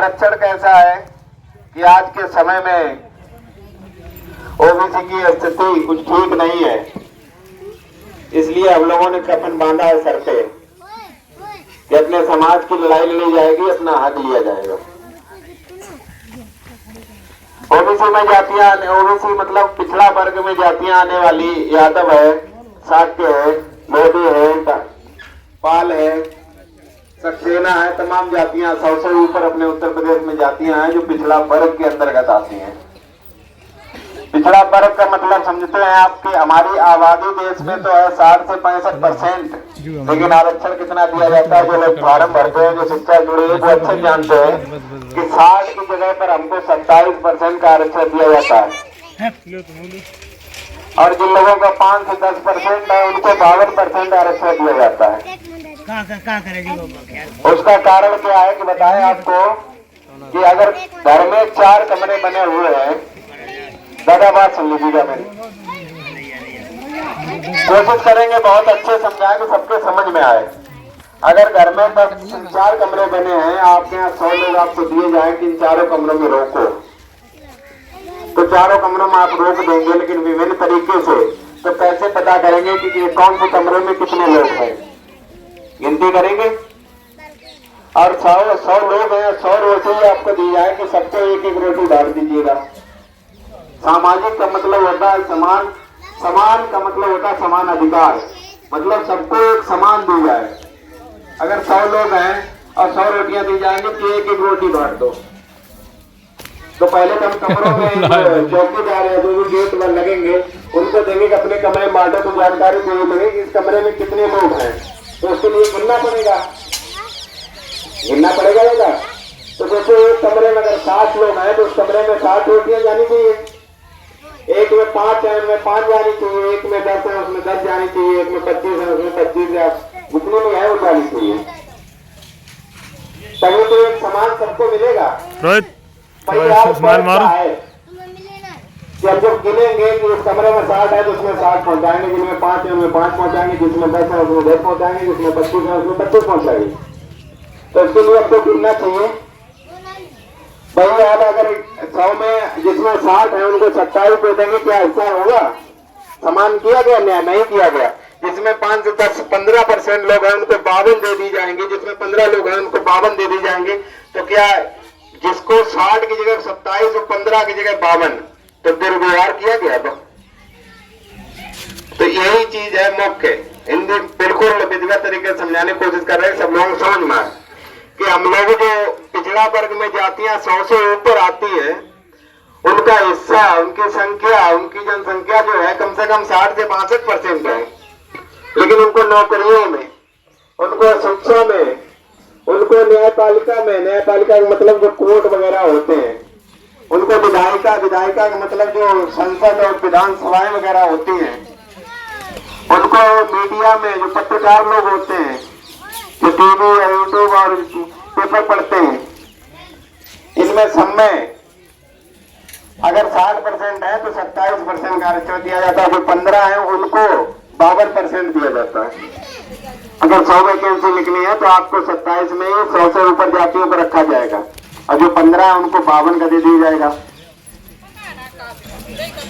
आरक्षण कैसा है कि आज के समय में ओबीसी की स्थिति कुछ ठीक नहीं है, इसलिए हम लोगों ने कफन बांधा है सर पे कि अपने समाज की लड़ाई लड़ी जाएगी, अपना हक लिया जाएगा। ओबीसी में जातियां, ओबीसी मतलब पिछड़ा वर्ग में जातियां आने वाली यादव है, शाक्य है, लोधी है, पाल है, सक्सेना है, तमाम जातियां 100 से ऊपर अपने उत्तर प्रदेश में जातियां हैं जो पिछड़ा वर्ग के अंतर्गत आती हैं। पिछड़ा वर्ग का मतलब समझते हैं आपकी हमारी आबादी देश में तो है 60 से 65%, लेकिन आरक्षण कितना दिया जाता है? जो लोग फॉर्म भरते हैं, जो शिक्षा जुड़े हैं, वो अच्छे जानते हैं कि 60 की जगह पर हमको 27% का आरक्षण दिया जाता है, और जिन लोगों का 5 से 10% है उनको 52% आरक्षण दिया जाता है। उसका कारण क्या है कि बताएं आपको कि अगर घर में 4 कमरे बने हुए हैं, दादा बात सुन लीजिएगा मेरी, कोशिश करेंगे बहुत अच्छे समझाएं कि सबके समझ में आए। अगर घर में 4 कमरे बने हैं, आपके यहाँ 100 लोग आपको दिए जाए कि इन 4 कमरों में रोको, तो 4 कमरों में आप रोक देंगे, लेकिन विभिन्न तरीके से, तो कैसे पता करेंगे कि कौन से कमरे में कितने लोग हैं? गिनती करेंगे, और 100 लोग हैं, 100 रोटी आपको दी जाए कि सबको एक एक रोटी बांट दीजिएगा। सामाजिक का मतलब होता है समान, समान का मतलब होता है समान अधिकार, मतलब सबको एक समान दी जाए। अगर 100 लोग हैं और 100 रोटियां दी जाएंगी तो एक एक रोटी बांट दो। तो पहले तो हम कमरों में चौकीदार या जो भी गेट पर लगेंगे उनको देंगे कि अपने कमरे में बांटो, तो जानकारी देनी पड़ेगी कि इस कमरे में कितने लोग हैं, तो उसके लिए गिनना पड़ेगा बेटा। तो जैसे एक कमरे में अगर 60 लोग हैं तो उस कमरे में 60 रोटियां जानी चाहिए, एक में 5 है उसमें 5 जानी चाहिए, एक में 10 है उसमें 10 जानी चाहिए, एक में 25 है उसमें 25 जितनी में है वो जानी चाहिए, तभी तो एक समान सबको मिलेगा। है कि अब जब गिनेंगे कि उस कमरे में 60 है तो उसमें 60 पहुंचाएंगे, जिसमें 5 है उनमें 5 पहुंचाएंगे, जिसमें 10 है उसमें 10 पहुंचाएंगे, जिसमें 25 है उसमें 25 पहुंचाएंगे। तो इसके लिए आपको गिनना चाहिए भाई। आप अगर 100 में जिसमें 60 है उनको 27 दे देंगे, क्या ऐसा होगा? समान किया गया? न्याय नहीं किया गया। जिसमें 5 से 10 15% लोग हैं उनको 52 दे दी जाएंगे, जिसमें 15 लोग हैं उनको 52 दे दी जाएंगे। तो क्या जिसको 60 की जगह 27 और 15 की जगह 52, तो दुर्व्यवहार किया गया? तो यही चीज है मुख्य। हिंदी बिल्कुल विधिवत तरीके से समझाने की कोशिश कर रहे हैं, सब लोग समझ में आए कि हम लोग जो पिछड़ा वर्ग में जातियां 100 से ऊपर आती है, उनका हिस्सा, उनकी संख्या, उनकी जनसंख्या जो है कम से कम 60 से 62% है, लेकिन उनको नौकरियों में, उनको शिक्षा में, उनको न्यायपालिका में, न्यायपालिका का मतलब जो कोर्ट वगैरह होते हैं, उनको विधायिका का मतलब जो संसद और विधानसभाएं वगैरह होती हैं, उनको मीडिया में जो पत्रकार लोग होते हैं, जो टीवी या यूट्यूब और पेपर पढ़ते हैं, इनमें सब में अगर 60% है तो 27% का आरक्षण दिया जाता है। जो 15 है उनको 52% दिया जाता है। अगर 100 वैकेंसी निकली है तो आपको 27 में 100 से ऊपर जातियों को रखा जाएगा, और जो 15 है उनको 52 का दे दिया जाएगा।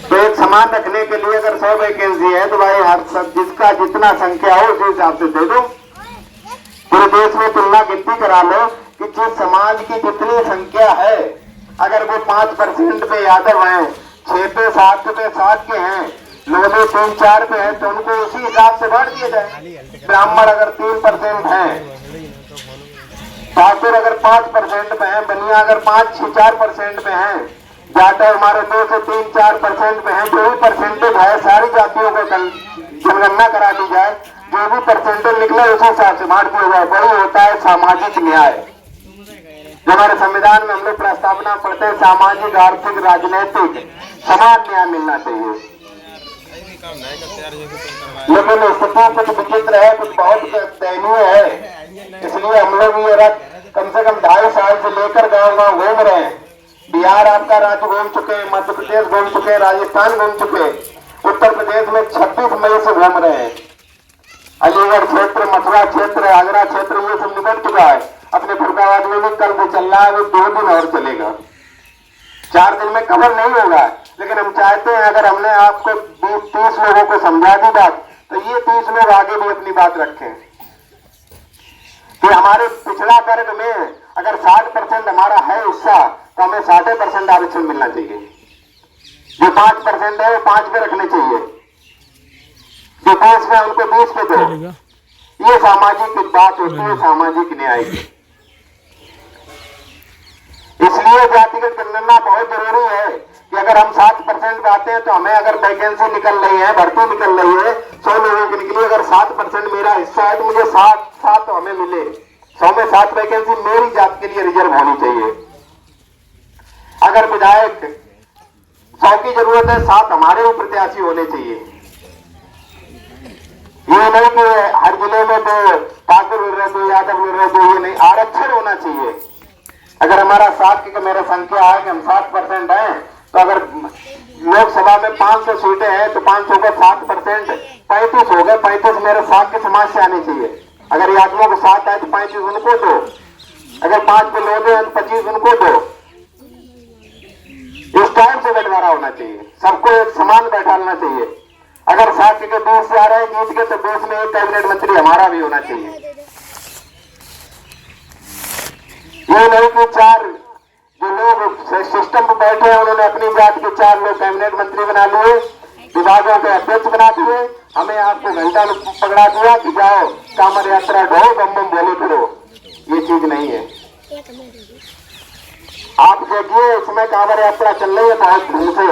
तो एक समान रखने के लिए अगर 100 वैकेंसी है तो भाई हर जिसका जितना संख्या हो उस हिसाब से दे दो। पूरे देश में तुलना गिनती करा लो कि जिस समाज की जितनी संख्या है, अगर वो 5% पे यादव हैं, 6 पे 7 पे 7 के हैं, लोग 3-4 पे हैं, तो उनको उसी हिसाब से बांट दिया जाए। ब्राह्मण अगर 3% हैं, ठाकुर अगर 5% पे हैं, बनिया अगर 5-4% पे हैं, जाटव हमारे 2 से 3-4% पे हैं, जो भी परसेंटेज है सारी जातियों को जनगणना करा दी जाए, जो भी परसेंटेज निकले उसी हिसाब से बांट दिया जाए। वही होता है सामाजिक न्याय। जो हमारे संविधान में हम लोग प्रस्तावना पढ़ते हैं, सामाजिक, आर्थिक, राजनीतिक समान न्याय मिलना चाहिए। लेकिन स्थिति कुछ विचित्र है, कुछ बहुत दयनीय है। इसलिए हम लोग ये रथ कम से कम 2.5 साल से लेकर गाँव-गाँव घूम रहे हैं। बिहार आपका राज्य घूम चुके, मध्य प्रदेश घूम चुके, राजस्थान घूम चुके, उत्तर प्रदेश में 26 मई से घूम रहे हैं। अलीगढ़ क्षेत्र, मथुरा क्षेत्र, आगरा क्षेत्र, ये सब निकल चुका है। अपने फरुखाबाद में भी कल से चल रहा है, वो 2 दिन और चलेगा, 4 दिन में कवर नहीं होगा। लेकिन हम चाहते हैं अगर हमने आपको 20-30 लोगों को समझा दी बात, तो ये 30 लोग आगे भी अपनी बात रखें कि हमारे पिछड़ा वर्ग में अगर 60% हमारा है हिस्सा, तो हमें 60% आरक्षण मिलना चाहिए। जो 5% है वो 5 पे रखने चाहिए, जो 20 में उनको 20 पे दो। ये सामाजिक बात होती है, सामाजिक न्याय की। इसलिए जातिगत जनगणना बहुत जरूरी है कि अगर हम 7% पे आते हैं तो हमें अगर वैकेंसी निकल रही है, भर्ती निकल रही है 100 लोगों की निकली, अगर 7% मेरा हिस्सा है तो मुझे 7 हमें मिले। 100 में 7 वैकेंसी मेरी जात के लिए रिजर्व होनी चाहिए। अगर विधायक 100 की जरूरत है, 7 हमारे भी प्रत्याशी होने चाहिए। ये नहीं कि हर जिले में तो ठाकुर मिल रहे, तो यादव मिल रहे, तो ये नहीं, आरक्षण होना चाहिए। अगर हमारा 7 की मेरा संख्या है कि हम 7% हैं, तो अगर लोकसभा में 500 सीटें हैं तो 500 का 7% 35 हो गए, 35 मेरे 7 के समाज से आने चाहिए। अगर यादवों को 7 आए तो 35 उनको दो, अगर 5 पे लोग हैं तो 25 उनको दो। इस टाइम से बंटवारा होना चाहिए, सबको एक समान बैठाना चाहिए। अगर 7 के 20 से आ रहे हैं जीत के, तो 20 में एक कैबिनेट मंत्री हमारा भी होना चाहिए। ये नहीं कि 4 जो लोग सिस्टम पर बैठे हैं उन्होंने अपनी जात के 4 लोग कैबिनेट मंत्री बना लिए, विभागों के अध्यक्ष बना दिए, हमें आपको घंटा पकड़ा दिया कि जाओ कांवड़ यात्रा ढो, बम बम बोले करो। ये चीज नहीं है। आप देखिए इसमें कांवड़ यात्रा चल रही है बहुत दिन से।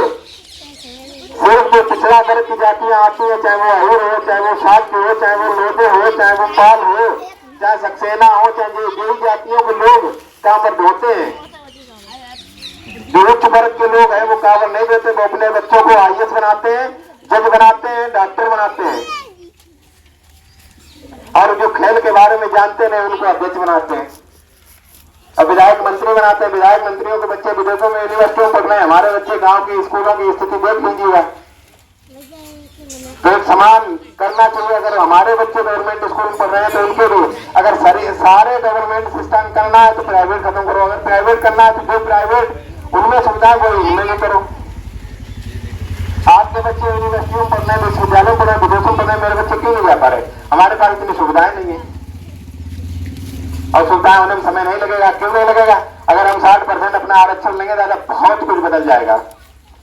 सिर्फ जो पिछड़ा वर्ग की जातियां आती है, चाहे वो अहिर हो, चाहे वो शाक्य हो, चाहे वो लोधे हो, चाहे वो पाल हो, चाहे सक्सेना हो, चाहे जो जातियों के लोग कांवड़ ढोते हैं। जो उच्च वर्ग के लोग हैं वो कांवड़ नहीं देते, वो अपने बच्चों को IAS बनाते हैं, जज बनाते हैं, डॉक्टर बनाते हैं, और जो खेल के बारे में जानते नहीं उनको अध्यक्ष बनाते हैं और विधायक मंत्री बनाते हैं। विधायक मंत्रियों के बच्चे विदेशों में यूनिवर्सिटियों में पढ़ रहे हैं, हमारे बच्चे गांव की स्कूलों की स्थिति देख लीजिएगा। तो एक समान करना चाहिए। अगर हमारे बच्चे गवर्नमेंट स्कूल में पढ़ रहे हैं तो उनके भी, अगर सारे गवर्नमेंट सिस्टम करना है तो प्राइवेट खत्म करो, अगर प्राइवेट करना है तो जो प्राइवेट उनमें सुविधाएं वो इनमें भी करो। आपके बच्चे यूनिवर्सिटियों में पढ़ रहे हैं, विश्वविद्यालयों पढ़ रहे हैं, विदेशों में पढ़ रहे हैं, मेरे बच्चे क्यों नहीं जा पा रहे? हमारे पास इतनी सुविधाएं नहीं है और सुविधाएं होने में समय नहीं लगेगा। क्यों नहीं लगेगा? अगर हम 60% अपना आरक्षण लेंगे तो बहुत कुछ बदल जाएगा।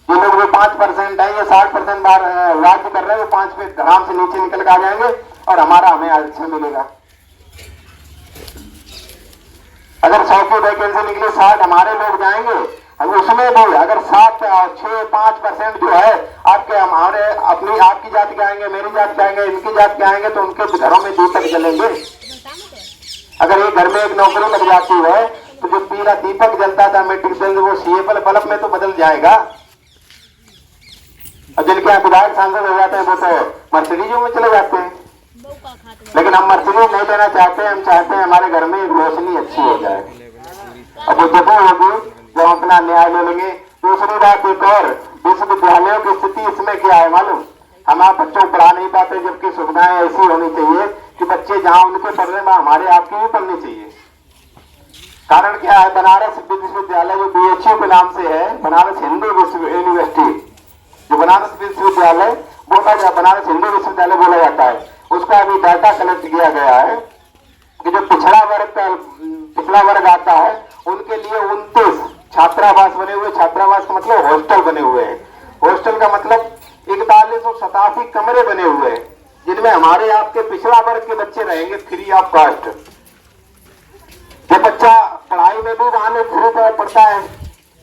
ये लोग वो 5% है, ये 60% राज्य कर रहे हैं, वो 5 पे आराम से नीचे निकल के आ जाएंगे और हमें आरक्षण मिलेगा। अगर 100 की वैकेंसी निकली, 60 हमारे लोग जाएंगे, उसमें भी अगर 7, 6, 5% जो है आपके हमारे अपनी आपकी जाति के आएंगे, मेरी जाति के आएंगे, इनकी जाति के आएंगे, तो उनके घरों में दीपक जलेंगे। अगर एक घर में एक नौकरी लग जाती है तो जो पीला दीपक जलता था मेट्रिक बिल, वो CFL बल्ब में तो बदल जाएगा। और जिनके यहाँ विधायक सांसद हो जाते हैं वो तो मर्सिडीजों में चले जाते हैं। लेकिन हम मर्सिडीज नहीं देना चाहते, हम चाहते हैं हमारे घर में रोशनी अच्छी हो जाए। अब वो जगह होगी जब अपना न्याय ले लेंगे। दूसरी बात एक और, विश्वविद्यालयों की स्थिति इसमें क्या है मालूम? हम आप बच्चों को पढ़ा नहीं पाते, जबकि सुविधाएं ऐसी होनी चाहिए कि बच्चे जहां उनके पढ़ रहे हैं हमारे आपकी भी पढ़नी चाहिए। कारण क्या है? बनारस विश्वविद्यालय जो BHU के नाम से है, बनारस हिंदू यूनिवर्सिटी, जो बनारस विश्वविद्यालय बोला जाता, बनारस हिंदू विश्वविद्यालय बोला जाता है, उसका अभी डाटा कलेक्ट किया गया है कि जो पिछड़ा वर्ग आता है उनके लिए 29 छात्रावास बने हुए। छात्रावास का मतलब हॉस्टल बने हुए हैं। हॉस्टल का मतलब 4187 कमरे बने हुए हैं, जिनमें हमारे आपके पिछड़ा वर्ग के बच्चे रहेंगे फ्री ऑफ कॉस्ट। ये बच्चा पढ़ाई में भी वहां में फ्री पढ़ता है,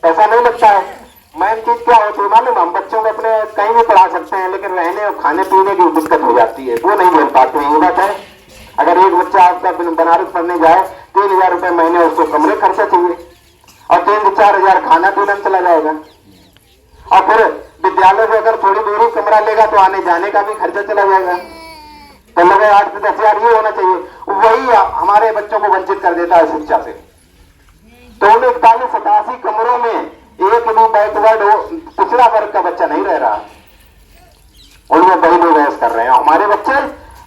पैसा नहीं लगता है। मेन चीज क्या होती है मालूम? हम बच्चों को अपने कहीं भी पढ़ा सकते हैं, लेकिन रहने और खाने पीने की दिक्कत हो जाती है, वो नहीं मिल पाते हैं। ये बात है। अगर एक बच्चा आपका बनारस पढ़ने जाए 3000 रुपए महीने उसको कमरे खर्चा चाहिए और 3-4 हजार खाना पीना में चला जाएगा। और फिर विद्यालय से अगर थोड़ी दूरी कमरा लेगा तो आने जाने का भी खर्चा चला जाएगा। तो लगे 8 से 10 हजार ये होना चाहिए। वही हमारे बच्चों को वंचित कर देता है शिक्षा से। तो उन 4187 कमरों में एक भी बैकवर्ड पिछड़ा वर्ग का बच्चा नहीं रह रहा, उनमें वही लोग ऐसा कर रहे हैं। हमारे बच्चे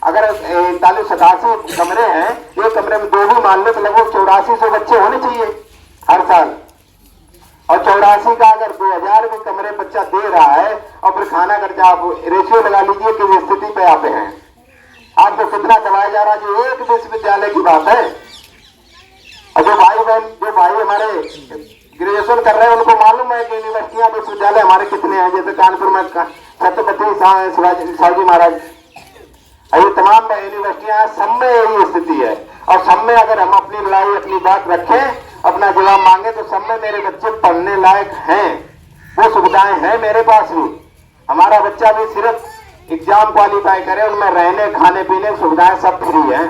अगर 41-87 कमरे हैं, एक कमरे में 2 भी मान लो तो लगभग 8400 बच्चे होने चाहिए हर साल। और 84 का अगर 2000 भी कमरे बच्चा दे रहा है और फिर खाना खर्चा आप रेशियो लगा लीजिए किस स्थिति पे आप हैं। आपको कितना दबाया जा रहा है, जो एक विश्वविद्यालय की बात है। और जो भाई हमारे ग्रेजुएशन कर रहे हैं उनको मालूम है कि यूनिवर्सिटियां विश्वविद्यालय हमारे कितने हैं। जैसे कानपुर में छत्रपति शिवाजी महाराज, ये तमाम यूनिवर्सिटियां, सब में यही स्थिति है। और सब में अगर हम अपनी लड़ाई अपनी बात रखें, अपना जवाब मांगे तो सब में मेरे बच्चे पढ़ने लायक हैं, वो सुविधाएं हैं मेरे पास भी। हमारा बच्चा भी सिर्फ एग्जाम क्वालिफाई करे, उनमें रहने खाने पीने सुविधाएं सब फ्री हैं।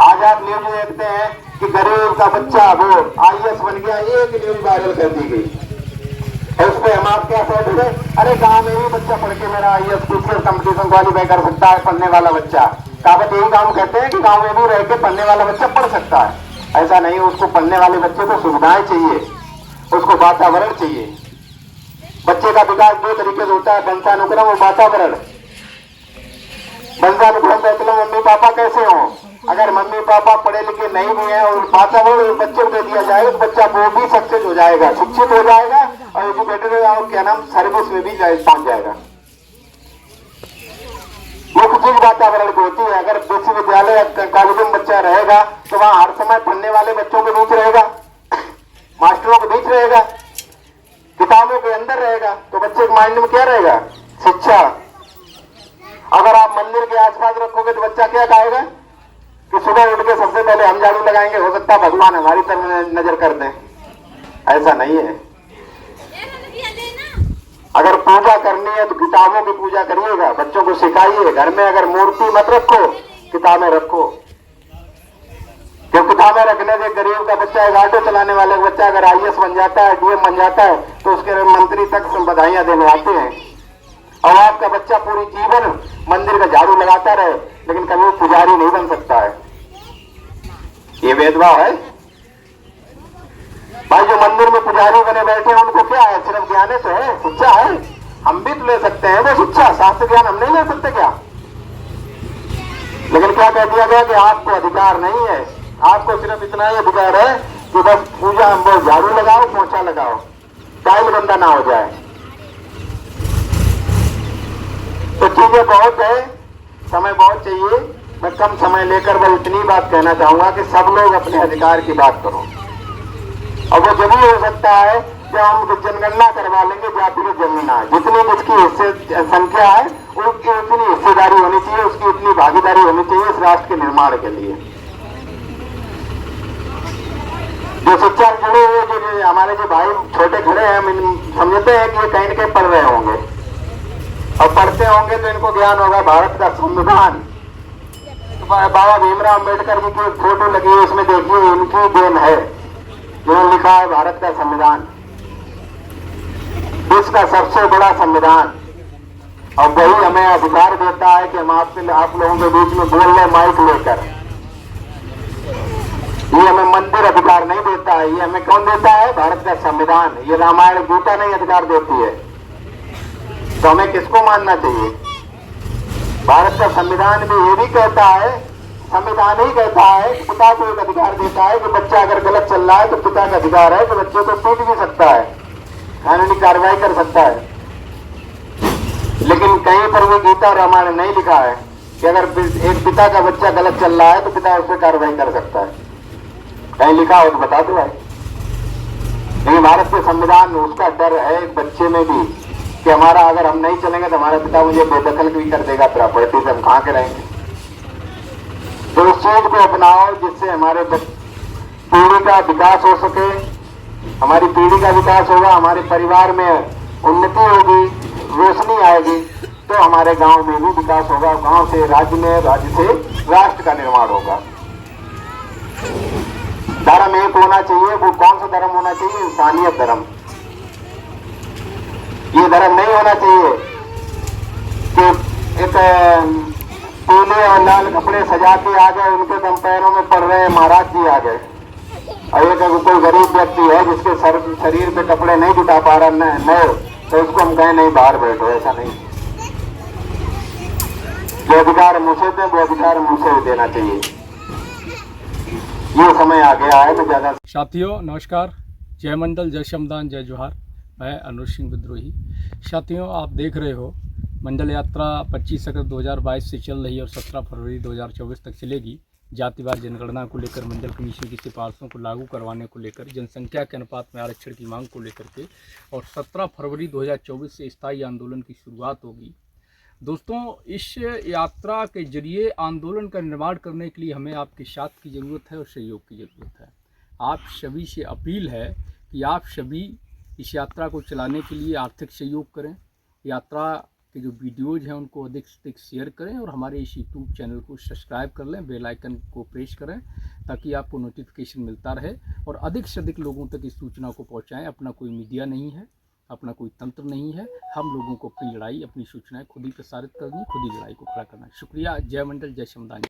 आज आप न्यूज देखते हैं कि गरीब का बच्चा वो IAS बन गया, एक न्यूज वायरल कर दी गई। उस पर हम आप क्या कहते थे, अरे गांव में भी बच्चा पढ़ के मेरा IAS कंपटीशन क्वालिफाई कर सकता है, पढ़ने वाला बच्चा। कहावत यही गांव कहते हैं कि गांव में भी रह के पढ़ने वाला बच्चा पढ़ सकता है। ऐसा नहीं, उसको पढ़ने वाले बच्चे को सुविधाएं चाहिए, उसको वातावरण चाहिए। बच्चे का विकास 2 तरीके से होता है, वंशानुक्रम और वातावरण। वंशानुक्रम का मतलब मम्मी पापा कैसे हो। अगर मम्मी पापा पढ़े लिखे नहीं भी है और वातावरण बच्चे को दे दिया जाएगा तो बच्चा वो भी सक्सेस हो जाएगा, शिक्षित हो जाएगा और एजुकेटेड और क्या नाम सर्विस में भी पहुंच जाएगा। मुख्य चीज वातावरण की होती है। अगर विश्वविद्यालय कॉलेज में बच्चा रहेगा तो वहां हर समय पढ़ने वाले बच्चों के बीच रहेगा, मास्टरों के बीच रहेगा, किताबों के अंदर रहेगा, तो बच्चे के माइंड में क्या रहेगा, शिक्षा। अगर आप मंदिर के आसपास रखोगे तो बच्चा क्या कहेगा कि सुबह उठ के सबसे पहले हम झाड़ू लगाएंगे, हो सकता है भगवान हमारी तरफ नजर कर दें। ऐसा नहीं है। अगर पूजा करनी है तो किताबों की पूजा करिएगा, बच्चों को सिखाइए। घर में अगर मूर्ति मत रखो, किताबें रखो। क्यों किताबें रखने से गरीब का बच्चा, एक ऑटो चलाने वाले का बच्चा अगर IAS बन जाता है, DM बन जाता है तो उसके मंत्री तक बधाइयां देने आते हैं। और आपका बच्चा पूरी जीवन मंदिर का झाड़ू लगाता रहे लेकिन कभी पुजारी नहीं बन सकता है। ये भेदभाव है भाई। जो मंदिर में पुजारी बने बैठे हैं उनको क्या है, सिर्फ ज्ञान तो है, शिक्षा है। हम भी तो ले सकते हैं वो शिक्षा, शास्त्र ज्ञान हम नहीं ले सकते क्या। लेकिन क्या कह दिया गया कि आपको अधिकार नहीं है, आपको सिर्फ इतना ही अधिकार है कि बस पूजा वो झाड़ू लगाओ, पोछा लगाओ, टाइल गंदा ना हो जाए। तो चीजें बहुत है, समय बहुत चाहिए। मैं कम समय लेकर बस इतनी बात कहना चाहूंगा कि सब लोग अपने अधिकार की बात करो। और वो जब ही हो सकता है जब हम जनगणना करवा लेंगे जातिगत जमीन है, जितनी जिसकी संख्या है उसकी उतनी हिस्सेदारी होनी चाहिए, उसकी उतनी भागीदारी होनी चाहिए इस राष्ट्र के निर्माण के लिए। जो शिक्षा से जुड़े हुए जो हमारे जो भाई छोटे खड़े हैं, हम समझते हैं कि ये कहीं न कहीं पढ़ रहे होंगे और पढ़ते होंगे तो इनको ज्ञान होगा भारत का संविधान। तो बाबा भीमराव अम्बेडकर जी की फोटो लगी है, इसमें देखिए इनकी देन है, जो लिखा है भारत का संविधान, विश्व का सबसे बड़ा संविधान। और वही हमें अधिकार देता है कि हम आप लोगों के बीच में बोल रहे माइक लेकर। ये हमें मंदिर अधिकार नहीं देता है, ये हमें कौन देता है, भारत का संविधान। ये रामायण गीता नहीं अधिकार देती है। तो हमें किसको मानना चाहिए। भारत का संविधान भी ये भी कहता है, संविधान ही कहता है कि पिता को एक अधिकार देता है कि बच्चा अगर गलत चल रहा है तो पिता का अधिकार है कि बच्चे को पीट भी सकता है, कानूनी कार्रवाई कर सकता है। लेकिन कहीं पर भी गीता रामायण नहीं लिखा है कि अगर एक पिता का बच्चा गलत चल रहा है तो पिता उस पर कार्रवाई कर सकता है। कहीं लिखा हो तो बता दो भाई। लेकिन भारत के संविधान में उसका डर है एक बच्चे में भी कि हमारा अगर हम नहीं चलेंगे तो हमारा पिता मुझे बेदखल भी कर देगा, प्रॉपर्टी से हम कहाँ के रहेंगे। तो उस चीज को अपनाओ जिससे हमारे पीढ़ी का विकास हो सके, हमारी पीढ़ी का विकास होगा, हमारे परिवार में उन्नति होगी, रोशनी आएगी, तो हमारे गांव में भी विकास होगा, गांव से राज्य में, राज्य से राष्ट्र का निर्माण होगा। धर्म एक होना चाहिए, वो कौन सा धर्म होना चाहिए, इंसानियत धर्म। ये धर्म नहीं होना चाहिए कि एक पीले और लाल कपड़े सजा के आ गए, उनके दम पैरों में पड़ रहे महाराज जी आ गए, और एक कोई गरीब व्यक्ति है जिसके शरीर पे कपड़े नहीं जुटा पा रहा नए, तो उसको हम कहें नहीं बाहर बैठो। ऐसा नहीं। जो अधिकार मुझे थे वो अधिकार मुझे देना चाहिए। ये समय आ गया है। मैं ज़्यादा साथियों नमस्कार, जय मंडल, जय श्रमदान, जय जोहार। मैं अनुज सिंह विद्रोही। साथियों आप देख रहे हो मंडल यात्रा 25 अगस्त 2022 से चल रही है और 17 फरवरी 2024 तक चलेगी। जातिवार जनगणना को लेकर, मंडल कमीशन की सिफारिशों को लागू करवाने को लेकर, जनसंख्या के अनुपात में आरक्षण की मांग को लेकर के, और 17 फरवरी 2024 से स्थायी आंदोलन की शुरुआत होगी। दोस्तों, इस यात्रा के जरिए आंदोलन का निर्माण करने के लिए हमें आपके साथ की ज़रूरत है और सहयोग की ज़रूरत है। आप सभी से अपील है कि आप सभी इस यात्रा को चलाने के लिए आर्थिक सहयोग करें। यात्रा के जो वीडियोज़ हैं उनको अधिक से अधिक शेयर करें और हमारे इस यूट्यूब चैनल को सब्सक्राइब कर लें, बेल आइकन को प्रेस करें ताकि आपको नोटिफिकेशन मिलता रहे और अधिक से अधिक लोगों तक इस सूचना को पहुँचाएँ। अपना कोई मीडिया नहीं है, अपना कोई तंत्र नहीं है। हम लोगों को अपनी लड़ाई, अपनी सूचनाएं खुद ही प्रसारित करनी, खुद ही लड़ाई को खड़ा करना है। शुक्रिया। जय मंडल, जय श्रमदान।